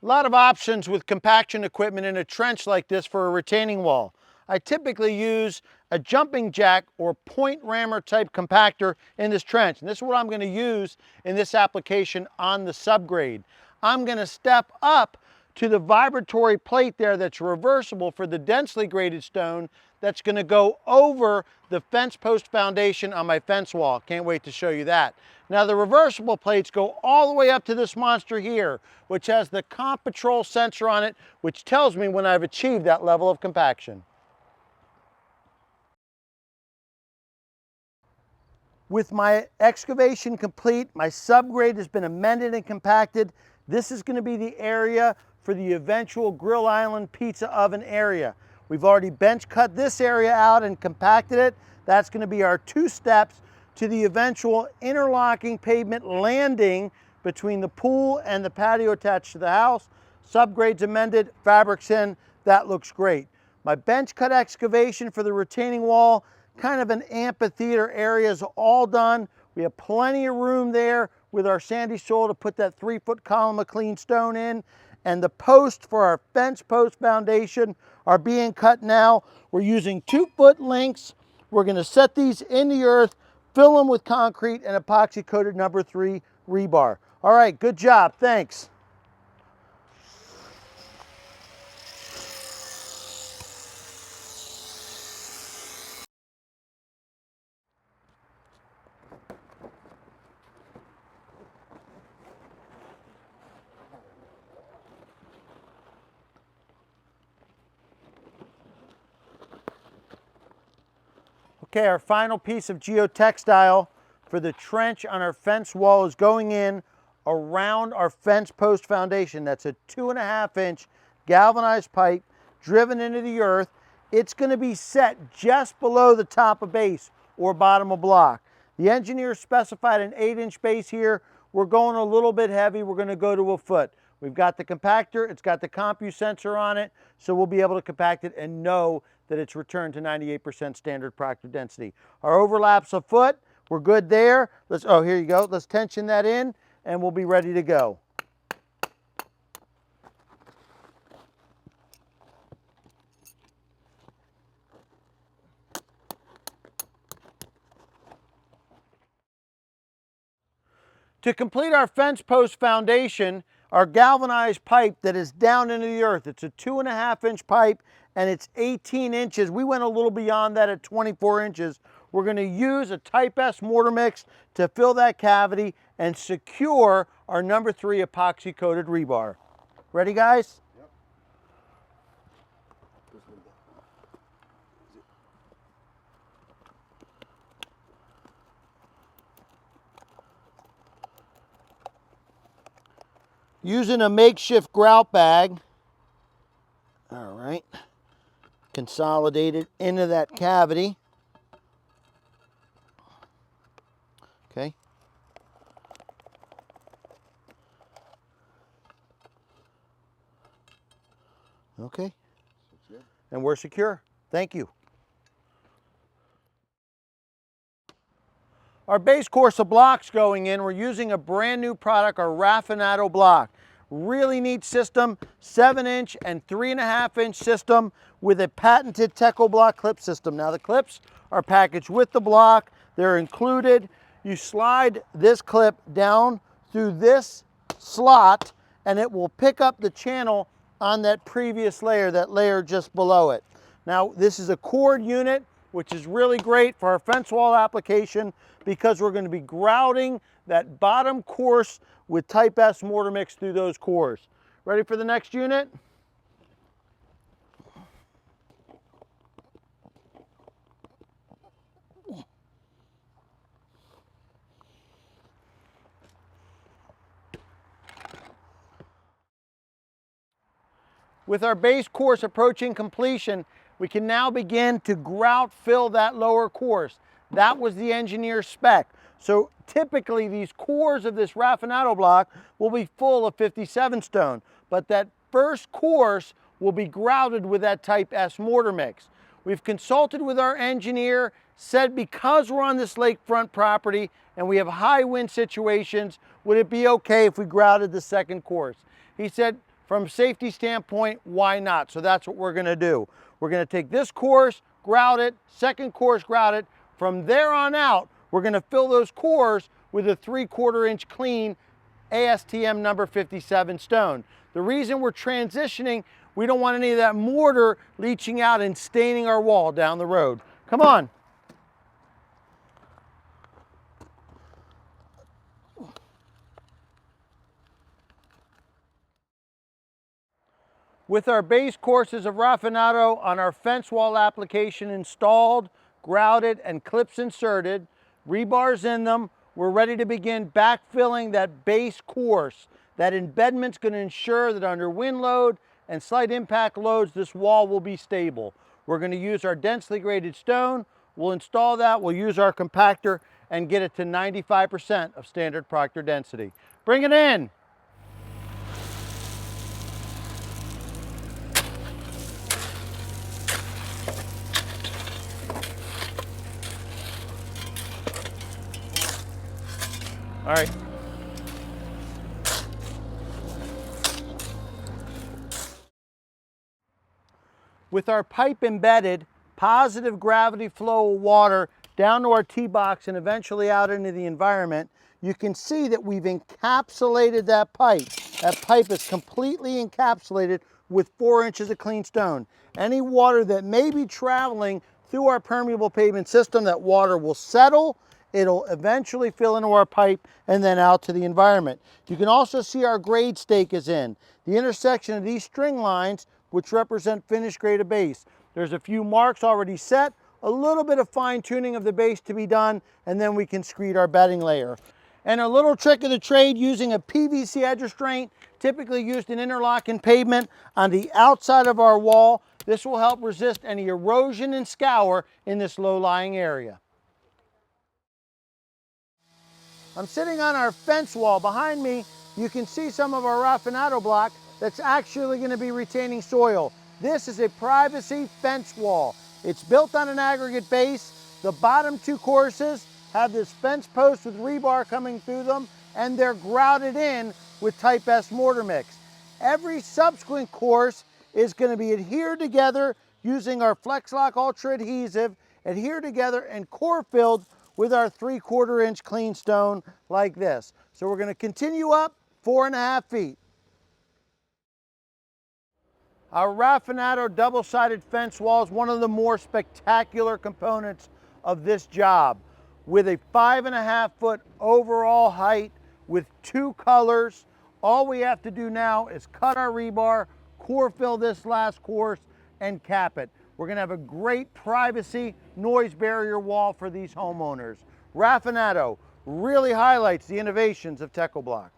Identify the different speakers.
Speaker 1: A lot of options with compaction equipment in a trench like this for a retaining wall. I typically use a jumping jack or point rammer type compactor in this trench. And this is what I'm going to use in this application on the subgrade. I'm going to step up to the vibratory plate there that's reversible for the densely graded stone that's going to go over the fence post foundation on my fence wall. Can't wait to show you that. Now the reversible plates go all the way up to this monster here, which has the comp patrol sensor on it, which tells me when I've achieved that level of compaction. With my excavation complete, my subgrade has been amended and compacted. This is going to be the area for the eventual grill island pizza oven area. We've already bench cut this area out and compacted it. That's going to be our 2 steps to the eventual interlocking pavement landing between the pool and the patio attached to the house. Subgrades amended, fabrics in, that looks great. My bench cut excavation for the retaining wall, kind of an amphitheater area, is all done. We have plenty of room there with our sandy soil to put that 3-foot column of clean stone in. And the posts for our fence post foundation are being cut now. We're using 2-foot links. We're going to set these in the earth, fill them with concrete and epoxy coated number 3 rebar. All right, good job, thanks. Okay, our final piece of geotextile for the trench on our fence wall is going in around our fence post foundation. That's a 2.5-inch galvanized pipe driven into the earth. It's going to be set just below the top of base or bottom of block. The engineer specified an 8-inch base here. We're going a little bit heavy. We're going to go to 1 foot. We've got the compactor. It's got the CompuSensor sensor on it, so we'll be able to compact it and know that it's returned to 98% standard Proctor density. Our overlap's 1 foot. We're good there. Oh, here you go. Let's tension that in and we'll be ready to go. To complete our fence post foundation, our galvanized pipe that is down into the earth, it's a 2.5-inch pipe and it's 18 inches. We went a little beyond that at 24 inches. We're going to use a Type S mortar mix to fill that cavity and secure our number 3 epoxy coated rebar. Ready, guys? Yep. Using a makeshift grout bag, all right, consolidate it into that cavity. Okay. Okay. And we're secure. Thank you. Our base course of blocks going in, we're using a brand new product, our Raffinado block. Really neat system, 7-inch and 3.5-inch system with a patented Techo-Bloc clip system. Now the clips are packaged with the block, they're included. You slide this clip down through this slot and it will pick up the channel on that previous layer, that layer just below it. Now this is a cord unit, which is really great for our fence wall application because we're going to be grouting that bottom course with Type S mortar mix through those cores. Ready for the next unit? With our base course approaching completion, we can now begin to grout fill that lower course. That was the engineer's spec. So typically these cores of this Raffinado block will be full of 57 stone, but that first course will be grouted with that Type S mortar mix. We've consulted with our engineer, said because we're on this lakefront property and we have high wind situations, would it be okay if we grouted the second course? He said, from a safety standpoint, why not? So that's what we're gonna do. We're gonna take this course, grout it, second course, grout it. From there on out, we're gonna fill those cores with a 3/4 inch clean ASTM number 57 stone. The reason we're transitioning, we don't want any of that mortar leaching out and staining our wall down the road. Come on. With our base courses of raffinado on our fence wall application installed, grouted, and clips inserted, rebars in them, we're ready to begin backfilling that base course. That embedment's going to ensure that under wind load and slight impact loads, this wall will be stable. We're going to use our densely graded stone. We'll install that, we'll use our compactor and get it to 95% of standard Proctor density. Bring it in. All right. With our pipe embedded, positive gravity flow of water down to our tee box and eventually out into the environment, you can see that we've encapsulated that pipe. That pipe is completely encapsulated with 4 inches of clean stone. Any water that may be traveling through our permeable pavement system, that water will settle. It'll eventually fill into our pipe and then out to the environment. You can also see our grade stake is in. The intersection of these string lines, which represent finished grade of base. There's a few marks already set, a little bit of fine tuning of the base to be done, and then we can screed our bedding layer. And a little trick of the trade, using a PVC edge restraint, typically used in interlocking pavement on the outside of our wall. This will help resist any erosion and scour in this low-lying area. I'm sitting on our fence wall. Behind me, you can see some of our raffinado block that's actually going to be retaining soil. This is a privacy fence wall. It's built on an aggregate base. The bottom 2 courses have this fence post with rebar coming through them, and they're grouted in with type S mortar mix. Every subsequent course is going to be adhered together using our FlexLock Ultra adhesive, adhered together and core filled with our 3/4 inch clean stone like this. So we're going to continue up 4.5 feet. Our raffinado double-sided fence wall is one of the more spectacular components of this job. With a 5.5 foot overall height with 2 colors, all we have to do now is cut our rebar, core fill this last course, and cap it. We're going to have a great privacy noise barrier wall for these homeowners. Raffinado really highlights the innovations of Techo-Bloc.